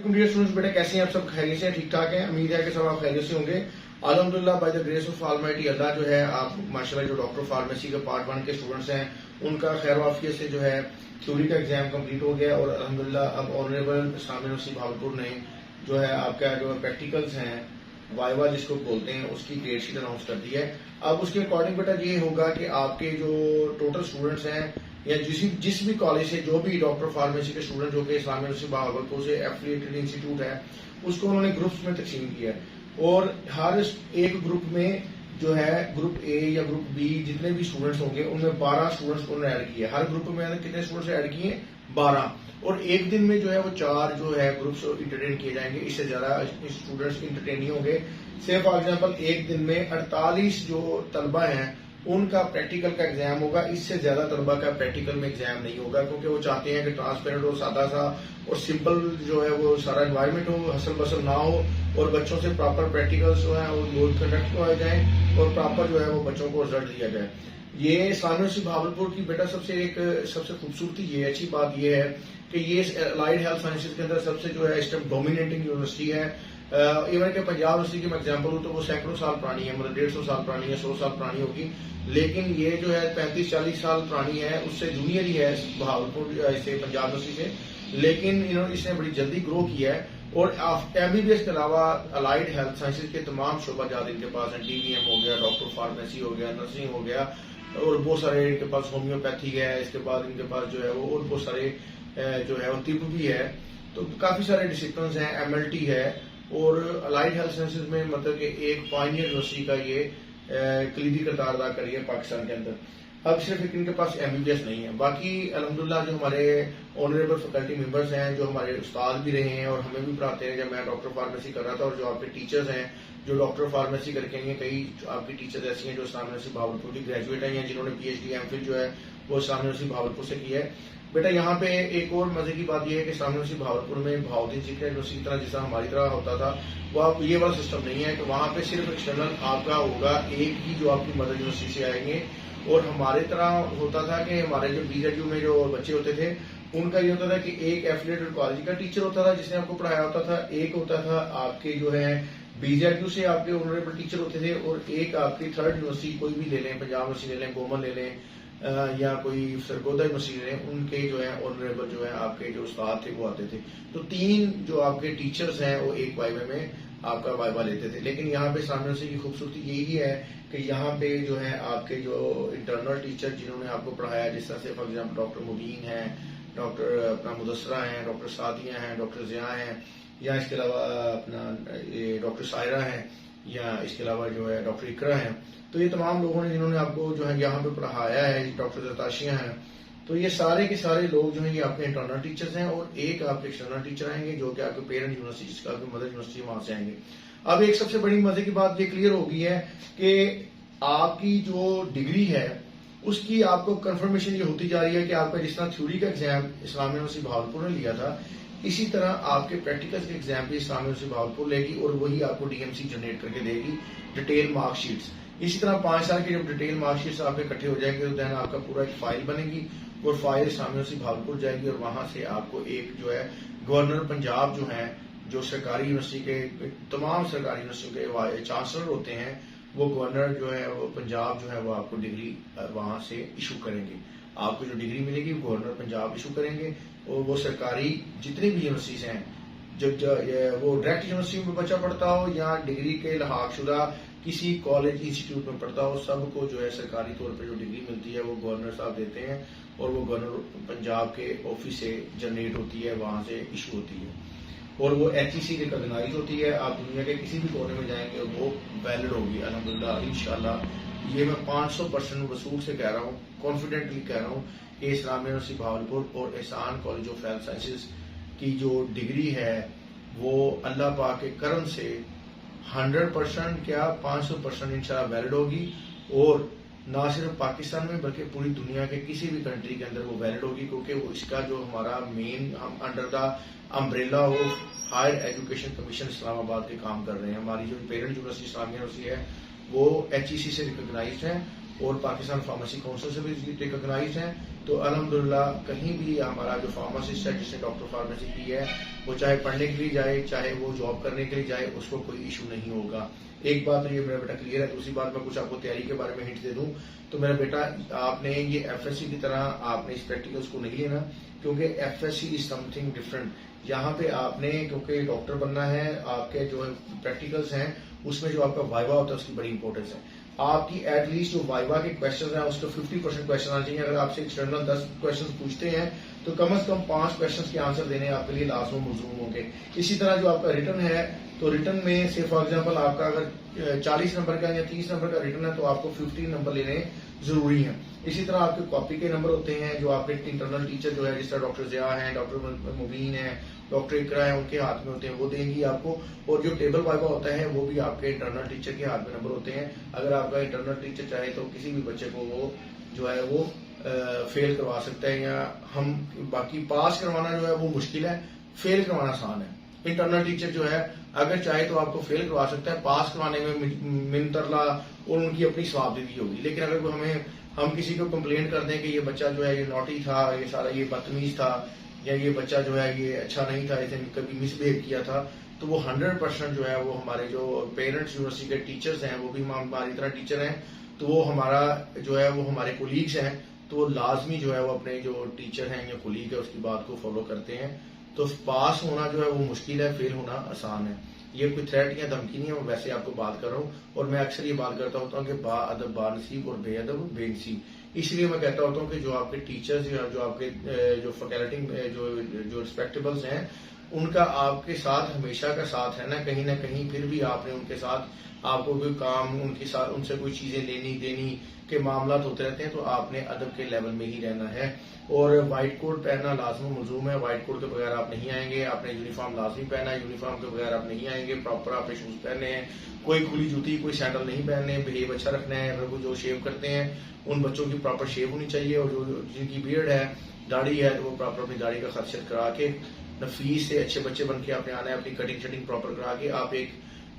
Dear students, बेटा कैसे हैं आप सब? खैरियत से ठीक ठाक हैं? उम्मीद है कि सब आप खैरियत से होंगे। अल्हम्दुलिल्लाह by the grace of almighty Allah जो है आप माशाल्लाह जो डॉक्टर फार्मेसी के पार्ट 1 के स्टूडेंट्स हैं उनका खैर वाफियत से जो है थ्योरी का एग्जाम कंप्लीट हो गया और अल्हम्दुलिल्लाह अब ऑनरेबल सामिर नसीब भावलपुर ने जो है आपका जो प्रैक्टिकल्स हैं वाइवा जिसको बोलते हैं उसकी डेट शीट अनाउंस कर दी है। अब उसके अकॉर्डिंग बेटा ये होगा कि आपके जो टोटल स्टूडेंट्स हैं या जिस भी कॉलेज से जो भी डॉक्टर फार्मेसी के स्टूडेंट जो कि इस्लामिया यूनिवर्सिटी भागलपुर से एफिलिएटेड इंस्टीट्यूट है उसको उन्होंने ग्रुप्स में तकसीम किया है और हर एक ग्रुप में जो है ग्रुप ए या ग्रुप बी जितने भी स्टूडेंट्स होंगे उनमें 12 स्टूडेंट्स को उन्होंने ऐड किया। हर ग्रुप में कितने स्टूडेंट्स ऐड किए? 12। और एक दिन में जो है वो 4 जो है ग्रुप्स इंटरटेन किए जाएंगे, इससे ज्यादा स्टूडेंट्स इंटरटेन नहीं होंगे। से फॉर एग्जाम्पल एक दिन में 48 जो तलबा हैं उनका प्रैक्टिकल का एग्जाम होगा, इससे ज्यादा तलबा का प्रैक्टिकल में एग्जाम नहीं होगा क्योंकि वो चाहते हैं कि ट्रांसपेरेंट और सादा सा और सिंपल जो है वो सारा एनवायरमेंट हो, हसल बसल ना हो और बच्चों से प्रॉपर प्रैक्टिकल्स जो है वो कंडक्ट करवाए जाए और प्रॉपर जो है वो बच्चों को रिजल्ट दिया जाए। ये इस्लामिया यूनिवर्सिटी भावलपुर की बेटा सबसे खूबसूरती ये अच्छी बात ये है कि ये अलाइड हेल्थ साइंसेज के अंदर सबसे जो है इस टाइम डोमिनेटिंग यूनिवर्सिटी है। इवन के पंजाब यूनिवर्सिटी की मैं एग्जाम्पल हूँ तो वो सैकड़ों साल पुरानी है, मतलब 150 साल पुरानी है, 100 साल पुरानी होगी, लेकिन ये जो है 35-40 साल पुरानी है, उससे जूनियर ही है भावलपुर से पंजाब यूनिवर्सिटी से, लेकिन इसने बड़ी जल्दी ग्रो किया है। और एमबीबीएस के अलावा अलाइड हेल्थ साइंसेज के तमाम शोबाजात इनके पास हैं। डीवीएम हो गया, डॉक्टर फार्मेसी हो गया, नर्सिंग हो गया और बहुत सारे इनके पास होम्योपैथी है। इसके बाद इनके पास जो है वो और बहुत सारे जो है वो तिब भी है, तो काफी सारे डिसिप्लिन हैं। एमएलटी है और अलाइड हेल्थ साइंसेज में मतलब कि एक पायनियर यूनिवर्सिटी का ये कलीदी किरदार अदा करी है पाकिस्तान के अंदर। अब सिर्फ इनके पास एमबीबीएस नहीं है, बाकी अल्हम्दुलिल्लाह जो हमारे ऑनरेबल फैकल्टी मेंबर्स हैं, जो हमारे उस्ताद भी रहे हैं और हमें भी पढ़ाते हैं। जब मैं डॉक्टर फार्मेसी कर रहा था और जो आपके टीचर्स हैं जो डॉक्टर फार्मेसी करके हैं, कई आपकी टीचर्स ऐसी हैं जो इस्लामिया यूनिवर्सिटी भावलपुर की ग्रेजुएट हैं या जिन्होंने पीएचडी एमफिल जो है वो इस्लामिया यूनिवर्सिटी भावलपुर से किया है। बेटा यहाँ पे एक और मजे की बात यह है कि इस्लामिया यूनिवर्सिटी भावलपुर में भावदीन सीक्रेट यूनिवर्सिटी की तरह जिस तरह हमारी तरह होता था वो आप ये वाला सिस्टम नहीं है कि वहां पे सिर्फ एक्सटर्नल आपका होगा एक ही जो आपकी मदर यूनिवर्सिटी से आएंगे। और हमारे तरह होता था कि हमारे जो बीजेडयू में जो बच्चे होते थे उनका ये होता था कि एक एफिलिएटेड कॉलेज का टीचर होता था जिसने आपको पढ़ाया होता था, एक होता था आपके जो है बीजेडयू से आपके ऑनरेबल टीचर होते थे और एक आपकी थर्ड यूनिवर्सिटी कोई भी ले लें, पंजाब यूनिवर्सिटी ले लें, गोमन ले लें या कोई सरगोदा यूनिवर्सिटी ले लें, उनके जो है ऑनरेबल जो है आपके जो उस्ताद थे वो आते थे। तो 3 जो आपके टीचर्स हैं वो एक वाइवा में आपका वाइवा लेते थे। लेकिन यहाँ पे इस्लामिया यूनिवर्सिटी की खूबसूरती यही है कि यहाँ पे जो है आपके जो इंटरनल टीचर जिन्होंने आपको पढ़ाया, जिस तरह से फॉर एग्जाम्पल डॉक्टर मुबीन है, डॉक्टर अपना मुदस्सरा है, डॉक्टर सादिया हैं, डॉक्टर जिया हैं, या इसके अलावा अपना डॉक्टर सायरा है, या इसके अलावा जो है डॉक्टर इकरा है। तो ये तमाम लोगों ने जिन्होंने आपको जो है यहाँ पे पढ़ाया है, डॉक्टर जरताशिया हैं, तो ये सारे के सारे लोग जो है ये आपके इंटरनल टीचर्स हैं और एक आपके एक्सटर्नल टीचर आएंगे जो कि आपके पेरेंट यूनिवर्सिटी जिसका आपकी मदर यूनिवर्सिटी वहां से आएंगे। अब एक सबसे बड़ी मजे की बात ये क्लियर हो गई है कि आपकी जो डिग्री है उसकी आपको कंफर्मेशन ये होती जा रही है कि आपका जिस तरह थ्योरी का एग्जाम इस्लामिया यूनिवर्सिटी भावलपुर ने लिया था, इसी तरह आपके प्रैक्टिकल्स के एग्जाम भी इस्लामिया यूनिवर्सिटी भावलपुर लेगी और वही आपको डीएमसी जनरेट करके देगी, डिटेल मार्कशीट्स। इसी तरह 5 साल की जब डिटेल मार्कशीट्स आपके इकट्ठे हो जाएंगे तो देन आपका पूरा एक फाइल बनेगी और फाइल इस्लामिया यूनिवर्सिटी भावलपुर जाएगी और वहां से आपको एक जो है गवर्नर पंजाब जो है, जो सरकारी यूनिवर्सिटी के तमाम सरकारी यूनिवर्सिटियों के चांसलर होते हैं, वो गवर्नर जो है वो पंजाब जो है वो आपको डिग्री वहां से इशू करेंगे। आपको जो डिग्री मिलेगी वो गवर्नर पंजाब इशू करेंगे और वो सरकारी जितनी भी यूनिवर्सिटीज हैं जो वो डायरेक्ट यूनिवर्सिटी में बच्चा पढ़ता हो या डिग्री के लहाकशुदा किसी कॉलेज इंस्टीट्यूट में पढ़ता हो, सबको जो है सरकारी तौर पर जो डिग्री मिलती है वो गवर्नर साहब देते हैं और वो गवर्नर पंजाब के ऑफिस से जनरेट होती है, वहां से इशू होती है और वो एचईसी रिकॉग्नाइज होती है। आप दुनिया के किसी भी कोने में जाएंगे और वो वैलिड होगी अल्हम्दुलिल्लाह इंशाल्लाह। ये मैं 500% वसूल से कह रहा हूँ, कॉन्फिडेंटली कह रहा हूँ कि इस्लामिया यूनिवर्सिटी भावलपुर और एहसान कॉलेज ऑफ हेल्थ साइंसेज की जो डिग्री है वो अल्लाह पाक के करम से 100% क्या 500% इंशाल्लाह वैलिड होगी और ना सिर्फ पाकिस्तान में बल्कि पूरी दुनिया के किसी भी कंट्री के अंदर वो वैलिड होगी क्योंकि वो इसका जो हमारा मेन हम under the umbrella of Higher Education Commission Islamabad के काम कर रहे हैं। हमारी जो पेरेंट यूनिवर्सिटी इस्लामिया यूनिवर्सिटी है वो एचईसी से रिकॉग्नाइज्ड है और पाकिस्तान फार्मेसी काउंसिल से भी रिकॉग्नाइज्ड है। तो अल्हम्दुलिल्लाह कहीं भी हमारा जो फार्मासिस्ट है जिसने डॉक्टर फार्मेसी की है, वो चाहे पढ़ने के लिए जाए, चाहे वो जॉब करने के लिए जाए, उसको कोई इशू नहीं होगा। एक बात तो ये मेरा बेटा क्लियर है। दूसरी बात मैं कुछ आपको तैयारी के बारे में हिंट दे दूं, तो मेरा बेटा आपने ये एफएससी की तरह आपने इस प्रैक्टिकल्स को नहीं लेना, क्योंकि एफएससी इज समथिंग डिफरेंट। यहाँ पे आपने क्योंकि डॉक्टर बनना है, आपके जो प्रैक्टिकल्स हैं उसमें जो आपका वाइवा होता है उसकी बड़ी इंपॉर्टेंस है। आपकी एटलीस्ट जो वाइवा के क्वेश्चन है उसके 50% क्वेश्चन आने चाहिए। अगर आपसे एक्सटर्नल 10 क्वेश्चन पूछते हैं तो कम से कम 5 क्वेश्चन के आंसर देने आपके लिए लाजमी मौजूद होंगे। इसी तरह जो आपका रिटर्न है, तो रिटर्न में से फॉर एग्जांपल आपका अगर 40 नंबर का या 30 नंबर का रिटर्न है तो आपको 15 नंबर लेने जरूरी है। इसी तरह आपके कॉपी के नंबर होते हैं जो आपके इंटरनल टीचर जो है, जिस तरह डॉक्टर जिया है, डॉक्टर मुबीन है, डॉक्टर इकरा है, उनके हाथ में होते हैं, वो देंगी आपको। और जो टेबल वाइवा होता है वो भी आपके इंटरनल टीचर के हाथ में नंबर होते हैं। अगर आपका इंटरनल टीचर चाहे तो किसी भी बच्चे को वो जो है वो फेल करवा सकता है, या हम बाकी पास करवाना जो है वो मुश्किल है, फेल करवाना आसान है। इंटरनल टीचर जो है अगर चाहे तो आपको फेल करवा सकता है, पास करवाने में मिनतरला और उनकी अपनी स्वाबदीदी होगी। लेकिन अगर हम किसी को कंप्लेंट कर दें कि ये बच्चा जो है ये नॉटी था, ये सारा ये बदतमीज था, या ये बच्चा जो है ये अच्छा नहीं था, इसने कभी मिसबिहेव किया था, तो वो 100% जो है वो हमारे जो पेरेंट्स यूनिवर्सिटी के टीचर्स हैं, वो भी हमारी तरह टीचर हैं, तो वो हमारा जो है वो हमारे कोलीग्स हैं, तो वो लाजमी जो है वो अपने जो टीचर हैं या कोलीग है उसकी बात को फॉलो करते हैं। तो पास होना जो है वो मुश्किल है, फेल होना आसान है। ये कोई थ्रेट या धमकी नहीं है, मैं वैसे आपको बात कर रहा हूँ। और मैं अक्सर ये बात करता होता हूँ कि बाअदब बानसीब और बेअदब बेनसीब। इसलिए मैं कहता होता हूँ कि जो आपके टीचर्स जो आपके जो फैकल्टी जो रिस्पेक्टेबल्स हैं, उनका आपके साथ हमेशा का साथ है ना कहीं फिर भी आपने उनके साथ आपको कोई काम उनके साथ उनसे कोई चीजें लेनी देनी के मामला होते रहते हैं, तो आपने अदब के लेवल में ही रहना है। और व्हाइट कोट पहनना लाजमी मलजूम है, व्हाइट कोट के बगैर आप नहीं आएंगे। आपने यूनिफॉर्म लाजमी पहना है, यूनिफॉर्म के बगैर आप नहीं आएंगे। प्रॉपर आपने शूज पहनने हैं, कोई खुली जूती कोई सैंडल नहीं पहनने, बिहेव अच्छा रखना है। अगर जो शेव करते हैं उन बच्चों की प्रॉपर शेव होनी चाहिए, और जो जिनकी बियर्ड है, दाढ़ी है, तो वो प्रॉपर अपनी दाढ़ी का खर्चत करा के नफीस से अच्छे बच्चे बन के आपने आना है। अपनी कटिंग शटिंग प्रॉपर करा के आप एक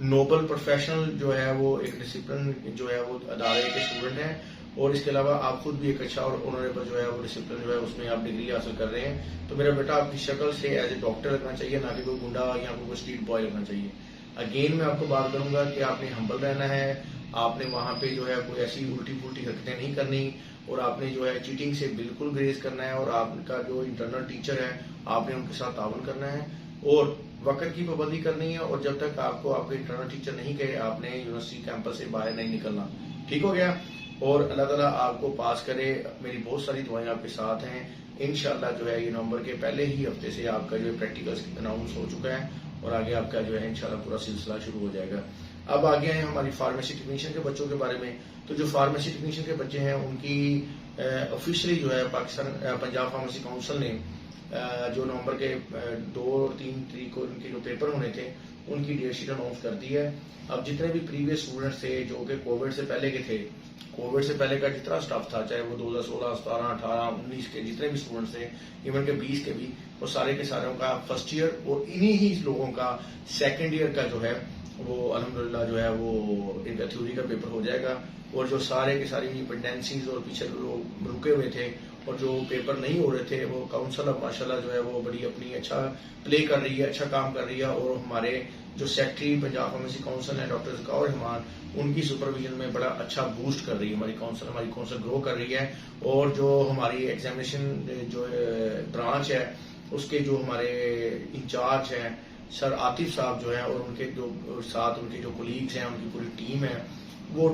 नोबल प्रोफेशनल जो है वो एक डिसिप्लिन जो है वो अदारे के स्टूडेंट हैं। और इसके अलावा आप खुद भी एक अच्छा और ऑनरेबल जो है वो डिसिप्लिन जो है उसमें आप डिग्री हासिल कर रहे हैं। तो मेरा बेटा आपकी शक्ल से एज ए डॉक्टर लगना चाहिए, ना कि कोई गुंडा या कोई स्ट्रीट बॉय लगना चाहिए। अगेन मैं आपको बात करूंगा कि आपने हम्बल रहना है, आपने वहां पे जो है कोई ऐसी उल्टी पुल्टी हरकतें नहीं करनी, और आपने जो है चीटिंग से बिल्कुल ग्रेज करना है। और आपका जो इंटरनल टीचर है आपने उनके साथ ताउन करना है, और वक्त की पाबंदी करनी है। और जब तक आपको आपके इंटरनल टीचर नहीं कहे आपने यूनिवर्सिटी कैंपस से बाहर नहीं निकलना। ठीक हो गया? और अल्लाह ताला आपको पास करे। मेरी बहुत सारी दुआएं आपके साथ हैं। इंशाल्लाह जो है ये नवंबर के पहले ही हफ्ते से आपका जो है प्रैक्टिकल्स अनाउंस हो चुका है, और आगे आपका जो है इंशाल्लाह पूरा सिलसिला शुरू हो जाएगा। अब आगे हैं हमारी फार्मेसी टेक्नीशियन के बच्चों के बारे में। तो जो फार्मेसी टेक्नीशियन के बच्चे हैं उनकी ऑफिशियली जो है पाकिस्तान पंजाब फार्मेसी काउंसिल ने जो नवंबर के 2 और 3 तारीख को उनके जो पेपर होने थे उनकी डेट शीट अनाउंस कर दी है। अब जितने भी प्रीवियस स्टूडेंट्स थे जो कि कोविड से पहले के थे, कोविड से पहले का जितना स्टाफ था, चाहे वो 2016, 17, 18, 19 के जितने भी स्टूडेंट्स थे, इवन के 20 के भी, वो सारे के सारों का फर्स्ट ईयर और इन्हीं ही लोगों का सेकेंड ईयर का जो है वो अल्हम्दुलिल्लाह जो है वो इनका थ्योरी का पेपर हो जाएगा। और जो सारे के सारी डिपेंडेंसीज और पीछे लोग रुके हुए थे और जो पेपर नहीं हो रहे थे, वो काउंसिल अब माशाल्लाह जो है वो बड़ी अपनी अच्छा प्ले कर रही है, अच्छा काम कर रही है। और हमारे जो सेक्रेटरी पंजाब फार्मेसी काउंसिल है डॉक्टर ज़काउर रहमान, उनकी सुपरविजन में बड़ा अच्छा बूस्ट कर रही है हमारी काउंसिल ग्रो कर रही है। और जो हमारी एग्जामिनेशन जो ब्रांच है उसके जो हमारे इंचार्ज हैं सर आतिफ साहब जो है, और उनके जो साथ उनके जो कोलीग्स हैं, उनकी पूरी टीम है, वो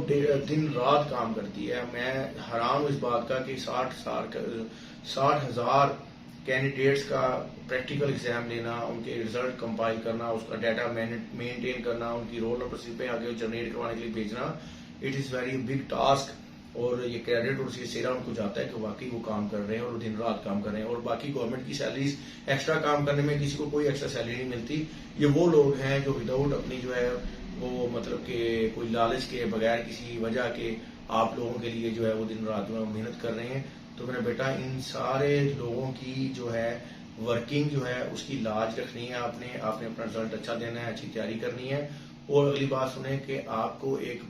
दिन रात काम करती है। मैं हैरान हूं इस बात का कि 60,000 कैंडिडेट्स का प्रैक्टिकल एग्जाम लेना, उनके रिजल्ट कंपाइल करना, उसका डाटा मेंटेन करना, उनकी रोल नंबर स्लिपें आगे जनरेट करवाने के लिए भेजना, it is very big task. और ये क्रेडिट और सेरा उनको जाता है कि वाकई वो काम कर रहे हैं और दिन रात काम कर रहे हैं। और बाकी गवर्नमेंट की सैलरीज एक्स्ट्रा काम करने में किसी को कोई एक्स्ट्रा सैलरी नहीं मिलती। ये वो लोग हैं जो विदाउट अपनी जो है वो मतलब कि कोई लालच के बगैर किसी वजह के आप लोगों के लिए जो है वो दिन रात में मेहनत कर रहे हैं। तो मेरा बेटा इन सारे लोगों की जो है वर्किंग जो है उसकी लाज रखनी है, आपने अपना रिजल्ट अच्छा देना है, अच्छी तैयारी करनी है। और अगली बात सुने कि आपको एक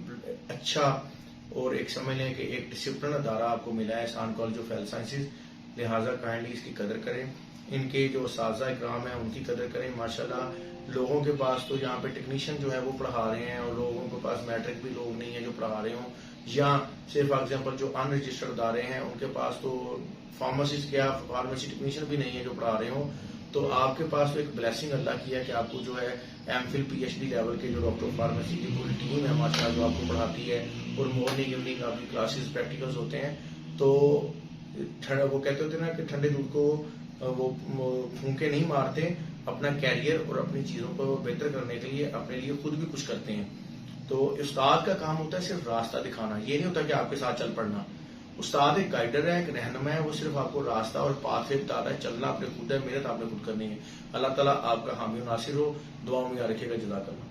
अच्छा और एक समझ लें कि एक डिसिप्लिन अदारा आपको मिला है सान कॉलेज ऑफ हेल्थ साइंसेज, लिहाजा काइंडली इसकी कदर करें। इनके जो उस्ताज़ा इकराम है उनकी कदर करें। माशाल्लाह लोगों के पास तो यहाँ पे टेक्नीशियन जो है वो पढ़ा रहे हैं, और लोगों के पास मैट्रिक भी लोग नहीं है जो पढ़ा रहे हों, या सिर्फ फॉर एग्जाम्पल जो अनरजिस्टर्ड अदारे हैं उनके पास तो फार्मासिस्ट या फार्मेसी टेक्नीशियन भी नहीं है जो पढ़ा रहे हों। तो आपके पास तो एक ब्लेसिंग अल्लाह की है कि आपको जो है एमफिल पीएचडी लेवल के जो डॉक्टर फार्मेसी की पूरी टीम है माशाल्लाह जो आपको पढ़ाती है, और मॉर्निंग इवनिंग आपकी क्लासेस प्रैक्टिकल्स होते हैं। तो वो कहते होते हैं ना कि ठंडे दूध को वो फूंके नहीं मारते, अपना कैरियर और अपनी चीजों को बेहतर करने के लिए अपने लिए खुद भी कुछ करते हैं। तो उस्ताद का काम होता है सिर्फ रास्ता दिखाना, ये नहीं होता कि आपके साथ चल पड़ना। उस्ताद एक गाइडर है, एक रहनुमा है, वो सिर्फ आपको रास्ता और पाथवे बताता है। चलना आपने खुद है, मेहनत आपने खुद करनी है। अल्लाह ताला आपका हामी नासिर हो। दुआ में याद रखिएगा। जज़ाकल्लाह।